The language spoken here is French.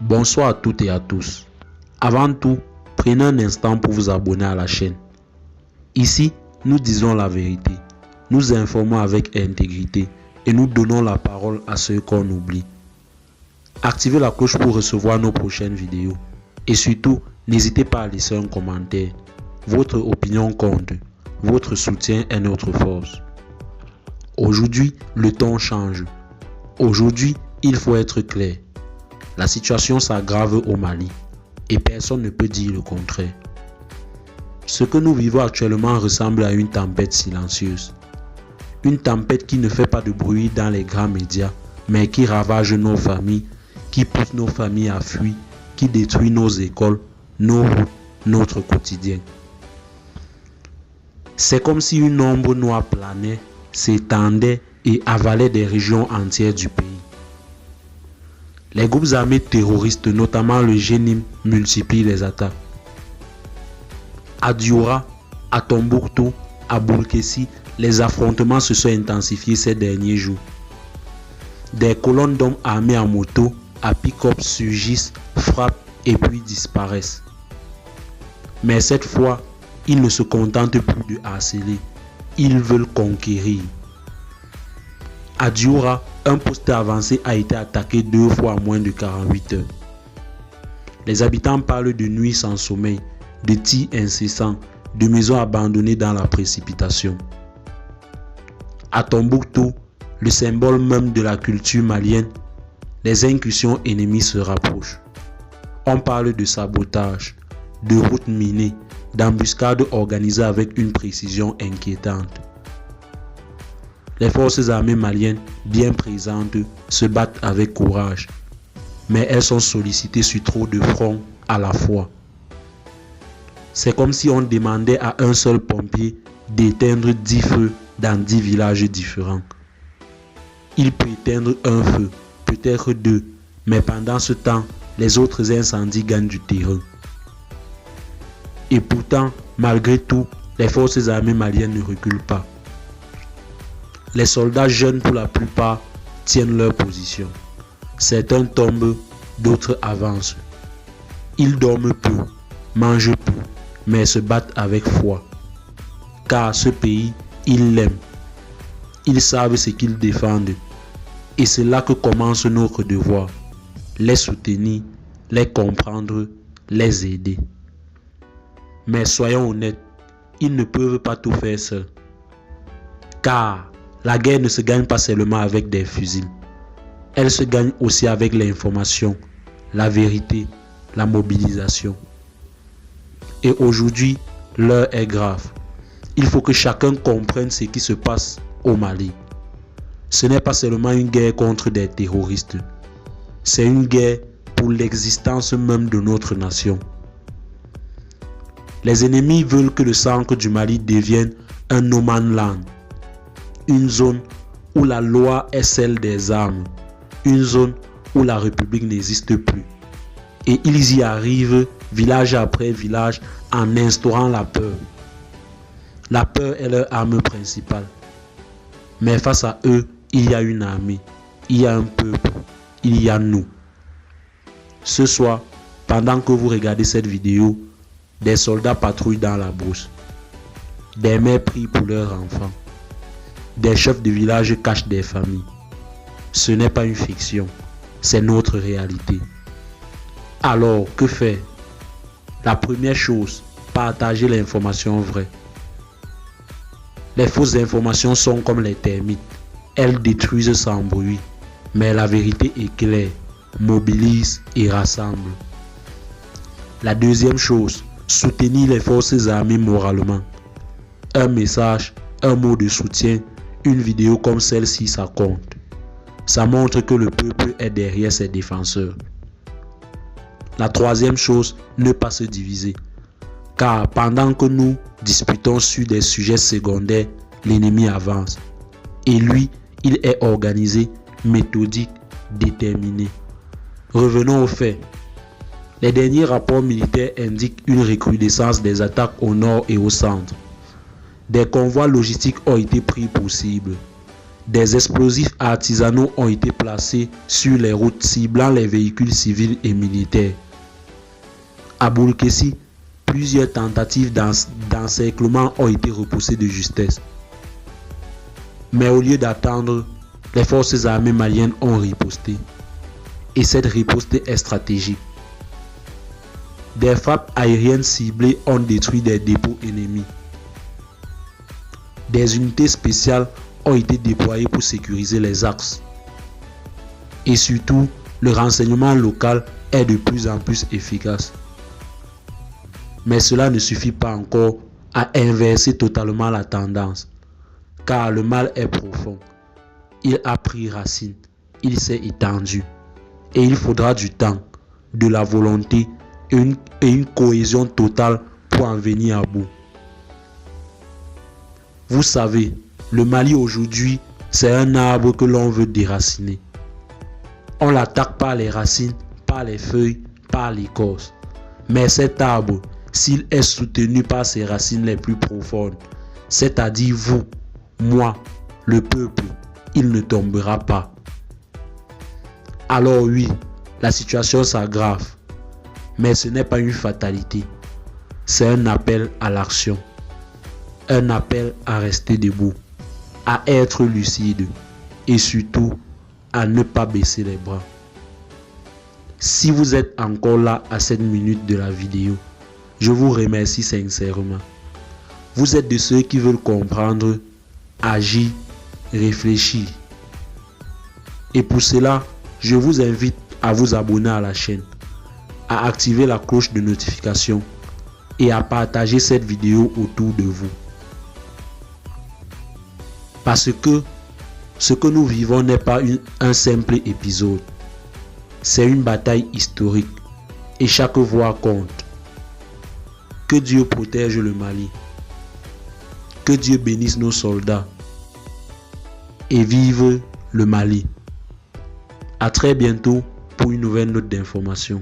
Bonsoir à toutes et à tous. Avant tout, prenez un instant pour vous abonner à la chaîne. Ici, nous disons la vérité, nous informons avec intégrité et nous donnons la parole à ceux qu'on oublie. Activez la cloche pour recevoir nos prochaines vidéos. Et surtout, n'hésitez pas à laisser un commentaire. Votre opinion compte. Votre soutien est notre force. Aujourd'hui, le temps change. Aujourd'hui, il faut être clair. La situation s'aggrave au Mali et personne ne peut dire le contraire. Ce que nous vivons actuellement ressemble à une tempête silencieuse. Une tempête qui ne fait pas de bruit dans les grands médias, mais qui ravage nos familles, qui pousse nos familles à fuir, qui détruit nos écoles, nos routes, notre quotidien. C'est comme si une ombre noire planait, s'étendait et avalait des régions entières du pays. Les groupes armés terroristes, notamment le Jenim, multiplient les attaques. À Dioura, à Tombouctou, à Boulkessi, les affrontements se sont intensifiés ces derniers jours. Des colonnes d'hommes armés en moto, à pick-up surgissent, frappent et puis disparaissent. Mais cette fois, ils ne se contentent plus de harceler, ils veulent conquérir. À Dioura, un poste avancé a été attaqué 2 fois en moins de 48 heures. Les habitants parlent de nuits sans sommeil, de tirs incessants, de maisons abandonnées dans la précipitation. À Tombouctou, le symbole même de la culture malienne, les incursions ennemies se rapprochent. On parle de sabotage, de routes minées, d'embuscades organisées avec une précision inquiétante. Les forces armées maliennes, bien présentes, se battent avec courage, mais elles sont sollicitées sur trop de fronts à la fois. C'est comme si on demandait à un seul pompier d'éteindre 10 feux dans 10 villages différents. Il peut éteindre un feu, peut-être 2, mais pendant ce temps, les autres incendies gagnent du terrain. Et pourtant, malgré tout, les forces armées maliennes ne reculent pas. Les soldats jeunes pour la plupart tiennent leur position. Certains tombent, d'autres avancent. Ils dorment peu, mangent peu, mais se battent avec foi. Car ce pays, ils l'aiment. Ils savent ce qu'ils défendent. Et c'est là que commence notre devoir. Les soutenir, les comprendre, les aider. Mais soyons honnêtes, ils ne peuvent pas tout faire seuls. Car la guerre ne se gagne pas seulement avec des fusils. Elle se gagne aussi avec l'information, la vérité, la mobilisation. Et aujourd'hui, l'heure est grave. Il faut que chacun comprenne ce qui se passe au Mali. Ce n'est pas seulement une guerre contre des terroristes. C'est une guerre pour l'existence même de notre nation. Les ennemis veulent que le centre du Mali devienne un no man's land. Une zone où la loi est celle des armes. Une zone où la République n'existe plus. Et ils y arrivent village après village en instaurant la peur. La peur est leur arme principale. Mais face à eux, il y a une armée, il y a un peuple, il y a nous. Ce soir, pendant que vous regardez cette vidéo, des soldats patrouillent dans la brousse. Des mères prient pour leurs enfants. Des chefs de village cachent des familles. Ce n'est pas une fiction, c'est notre réalité. Alors, que faire? La première chose, partager l'information vraie. Les fausses informations sont comme les termites. Elles détruisent sans bruit. Mais la vérité éclaire, mobilise et rassemble. La deuxième chose, soutenir les forces armées moralement. Un message, un mot de soutien, une vidéo comme celle-ci, ça compte. Ça montre que le peuple est derrière ses défenseurs. La troisième chose, ne pas se diviser. Car pendant que nous disputons sur des sujets secondaires, l'ennemi avance. Et lui, il est organisé, méthodique, déterminé. Revenons aux faits. Les derniers rapports militaires indiquent une recrudescence des attaques au nord et au centre. Des convois logistiques ont été pris pour cible. des explosifs artisanaux ont été placés sur les routes ciblant les véhicules civils et militaires. À Boulkessi, plusieurs tentatives d'encerclement ont été repoussées de justesse. Mais au lieu d'attendre, les forces armées maliennes ont riposté. Et cette riposte est stratégique. Des frappes aériennes ciblées ont détruit des dépôts ennemis. Des unités spéciales ont été déployées pour sécuriser les axes. Et surtout, le renseignement local est de plus en plus efficace. Mais cela ne suffit pas encore à inverser totalement la tendance, car le mal est profond. Il a pris racine, il s'est étendu, et il faudra du temps, de la volonté et une cohésion totale pour en venir à bout. Vous savez, le Mali aujourd'hui, c'est un arbre que l'on veut déraciner. On l'attaque par les racines, par les feuilles, par l'écorce. Mais cet arbre, s'il est soutenu par ses racines les plus profondes, c'est-à-dire vous, moi, le peuple, il ne tombera pas. Alors oui, la situation s'aggrave, mais ce n'est pas une fatalité. C'est un appel à l'action, un appel à rester debout, à être lucide et surtout à ne pas baisser les bras. Si vous êtes encore là à cette minute de la vidéo, je vous remercie sincèrement. Vous êtes de ceux qui veulent comprendre, agir, réfléchir. Et pour cela, je vous invite à vous abonner à la chaîne, à activer la cloche de notification et à partager cette vidéo autour de vous. Parce que ce que nous vivons n'est pas un simple épisode. C'est une bataille historique et chaque voix compte. Que Dieu protège le Mali. Que Dieu bénisse nos soldats. Et vive le Mali. À très bientôt pour une nouvelle note d'information.